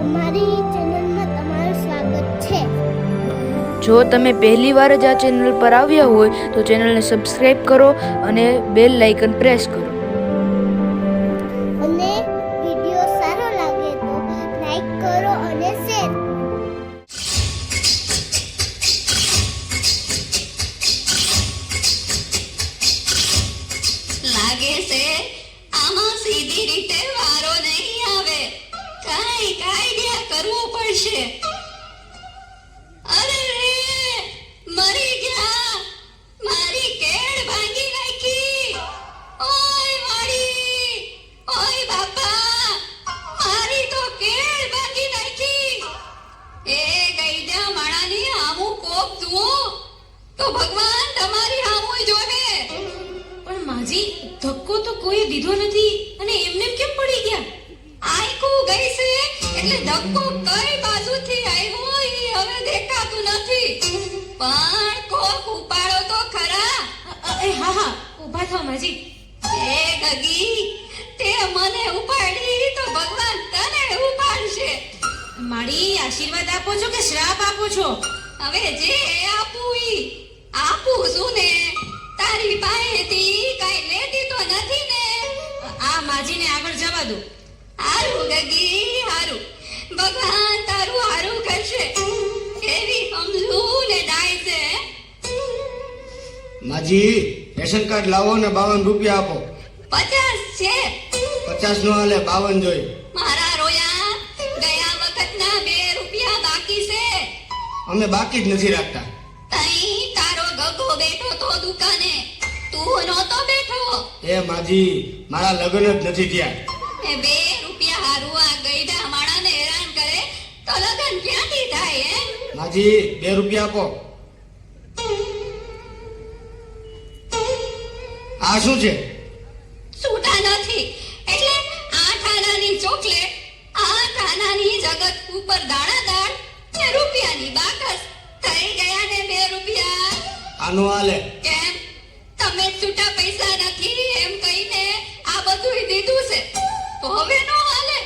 અમારી ચેનલમાં તમારું સ્વાગત છે. જો તમે પહેલી વાર જ આ ચેનલ પર આવ્યા હોય તો ચેનલને સબસ્ક્રાઇબ કરો અને બેલ લાઇકન પ્રેસ કરો. અને વિડીયો સારો લાગે તો લાઈક કરો અને શેર કરો. લાગે છે આમાં સીધી રીતે વારો નહીં આવે. કાંઈક આઈડિયા કરવો પડશે. અરે રે, મરી ગયા. મારી કેળ ભાંગી નાખી. ઓય વાડી, ઓય બાપા, મારી તો કેળ ભાંગી નાખી. એ ગઈડા માણાની હામું કોક જુઓ તો ભગવાન તમારી હામું જોવે. પણ માજી, ધક્કો તો કોઈ દીધો નથી અને એમને કેમ પડી ગયા? આયકું ગઈ છે એટલે ધક્કો કઈ બાજુથી આવ્યો ઈ હવે દેખાતું નથી. પણ કોક ઉપાડો તો ખરા. હા હા, ઊભા થાઓ માજી. એ ગગી, તે મને ઉપાડી તો ભગવાન તને ઉપાડશે. મારી આશીર્વાદ આપો છો કે શ્રાપ આપો છો? હવે જે આપું ઈ આપું છું ને. તારી પાસેથી કઈ લેતી તો નથી ને. આ માજીને આગળ જવા દો. હારું ગગી, હારું. ભગવાન તારું હારું કરશે. એવી સમજુ ને ડાય છે. માજી, રેશન કાર્ડ લાવો ને 52 રૂપિયા આપો. 50 છે. 50 નો હાલે, 52 જોઈ. મારા રોયા, ગયા વખતના 2 રૂપિયા બાકી છે. અમે બાકી જ નથી રાખતા. તઈ તારો ગગો બેઠો તો દુકાને, તું નહોતો બેઠો. એ માજી, મારા લગ્ન જ નથી થયા. એ 2 રૂપિયા હારું આ ગઈડા માણાને હેરાન કરે તો લગન ક્યાંથી થાય હે? માજી, 2 રૂપિયા આપો. આ શું છે? છૂટા નથી એટલે 8 આનાની ચોકલેટ, 8 આનાની જગત ઉપર દાણાદાર ને રૂપિયાની બાકસ. થઈ ગયા ને 2 રૂપિયા. આનો હાલે. કેમ તમે છૂટા પૈસા નથી એમ કહીને આ બધુંય દીધું છે તો હવે નો હાલે?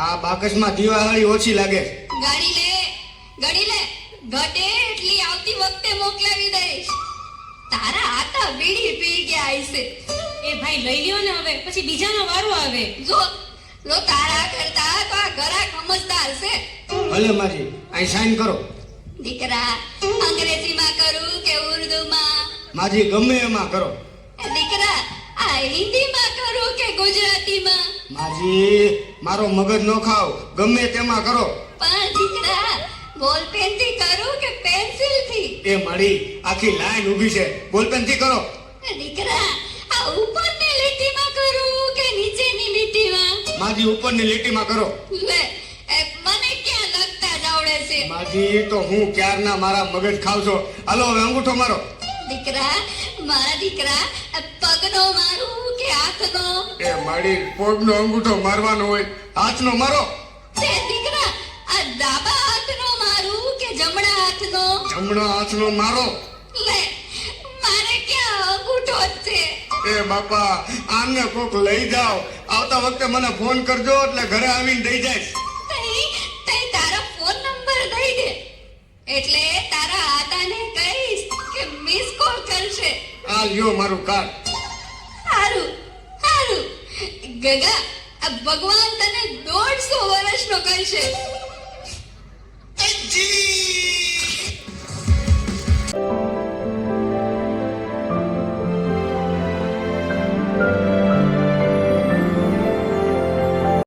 આ બાકસમાં દિવાળી ઓછી લાગે. ગણી લે, ગણી લે. ઘટે એટલી આવતી વખતે મોકલાવી દઈશ. તારા હાથા બીડી પી ગયા હશે. એ ભાઈ લઈ લ્યો ને, હવે પછી બીજાનો વારો આવે. જો જો તારા કરતા તો આ ઘરા સમજદાર છે. ભલે માજી, અહીં સાઈન કરો. દીકરા, અંગ્રેજીમાં કરું કે ઉર્દુમાં? માજી, ગમે એમાં કરો. દીકરા, આ હિન્દીમાં કરું કે ગુજરાતીમાં? માજી, મારો મગજ નો ખાવ, ગમે તેમાં કરો. પણ દીકરા, બોલપેન થી કરું કે પેન્સિલ થી? એ મારી આખી લાઈન ઊભી છે, બોલપેન થી કરો. દીકરા, આ ઉપરની લીટીમાં કરું કે નીચેની લીટીમાં? માજી, ઉપરની લીટીમાં કરો. લે, મને ક્યાં લગતા જ આવડે છે. માજી, તો હું ક્યારના મારા મગજ ખાવ છો. હાલો હવે અંગૂઠો મારો. દીકરા, મારા દીકરા, પગનો મારું કે હાથનો? એ મારી પગનો અંગૂઠો મારવાનો હોય, હાથનો મારો. તે દીકરા, આ ડાબા હાથનો મારું કે જમણા હાથનો? જમણા હાથનો મારો. લે, મારે ક્યાં અંગૂઠો જ છે. એ બાપા, આમને કોક લઈ જાઓ. આવતા વખતે મને ફોન કરજો એટલે ઘરે આવીને દઈ જાય. તઈ તારા ફોન નંબર દઈ દે એટલે તારા આતાને કહીશ કે મિસ કોલ કરશે. આ લ્યો મારું કાર્ડ. હારું, હારું. ગગા, આ ભગવાન તને 150 વર્ષનો કરશે. જી!